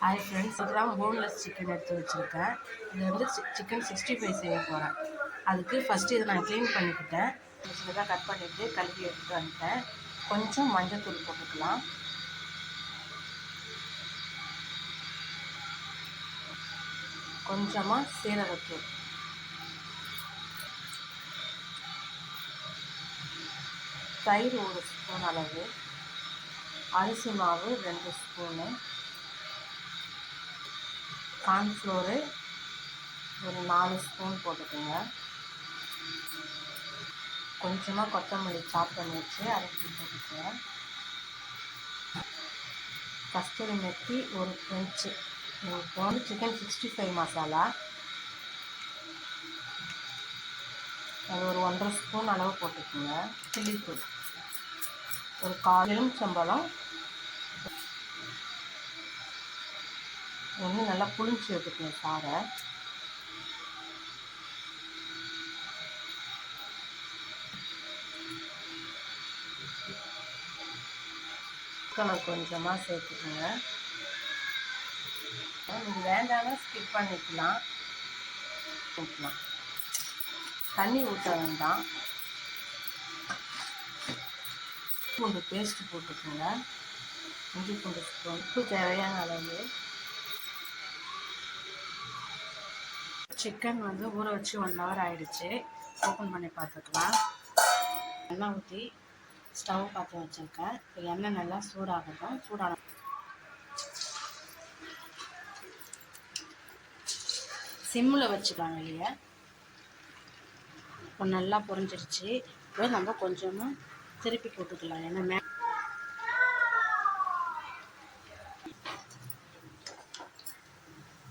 Hi friends, gram boneless chicken எடுத்து வச்சுருக்கேன். இதில் வந்து சிக்கன் 65 செய்ய போகிறேன். அதுக்கு ஃபஸ்ட்டு இதை நான் க்ளீன் பண்ணிக்கிட்டேன். சின்னதாக கட் பண்ணிவிட்டு கழுவி எடுத்துகிட்டு வந்துட்டேன். கொஞ்சம் மஞ்சள் போட்டுக்கலாம். கொஞ்சமாக சீரகத்தூள், தயிர் 1 ஸ்பூன் அளவு, அரிசி மாவு 2 ஸ்பூனு, கார்ன்ஃப்ளோரு ஒரு 4 ஸ்பூன் போட்டுக்கோங்க. கொஞ்சமாக கொத்தமல்லி சாப் பண்ணி வச்சு அரைச்சி போட்டுக்கோங்க. கஸ்தூரி மெத்தி ஒரு பிஞ்சு. இப்போ வந்து சிக்கன் 65 மசாலா அது ஒரு 1.5 ஸ்பூன் அளவு போட்டுக்கோங்க. சில்லித்தூள் ஒரு 1/4 எலுமிச்சம்பழம் ஒன்று நல்லா புளிஞ்சு எடுத்துக்கணும் சாறை. கலர் கொஞ்சமாக சேர்த்துக்கோங்க. நீங்கள் வேண்டாம்னா ஸ்கிப் பண்ணிக்கலாம். தண்ணி ஊற்ற வேண்டாம். பூண்டு பேஸ்ட்டு போட்டுக்கோங்க. இஞ்சி பூண்டு ஸ்பூன், உப்பு தேவையான அளவு. சிக்கன் வந்து ஊற வச்சு 1 ஹவர் ஆகிடுச்சு. ஓப்பன் பண்ணி பார்த்துக்கலாம். எண்ணெய் ஊற்றி ஸ்டவ் பார்த்து வச்சுருக்கேன். இப்போ எண்ணெய் நல்லா சூடாகட்டும். சூடான சிம்மில் வச்சுக்கலாம் வெளியே. இப்போ நல்லா பொரிஞ்சிருச்சு. இப்போ நம்ம கொஞ்சமாக திருப்பி போட்டுக்கலாம். ஏன்னா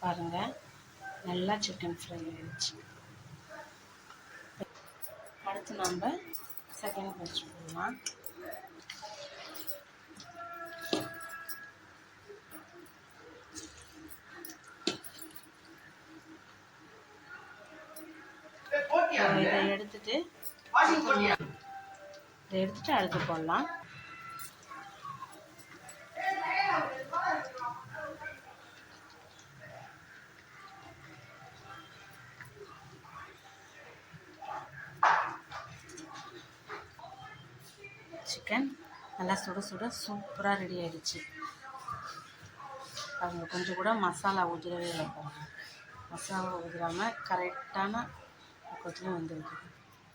பாருங்கள், நல்லா சிக்கன் ஃப்ரை ஆகிடுச்சு. அடுத்து நம்ம செகண்ட் பேட்ச் போடலாம். இதை எடுத்துட்டு அடுத்து போடலாம். சிக்கன் நல்லா சுட சுட சூப்பராக ரெடி ஆகிடுச்சு. பாருங்கள், கொஞ்சம் கூட மசாலா ஊற்றவே இல்லை. பாருங்கள், மசாலா ஊற்றாமல் கரெக்டான பக்கத்துலேயும் வந்துருக்குது.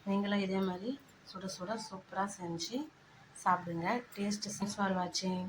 நீங்களும் இதே மாதிரி சுட சுட சூப்பராக செஞ்சு சாப்பிடுங்க. டேஸ்ட்டு. தேங்க்ஸ் ஃபார் வாட்சிங்.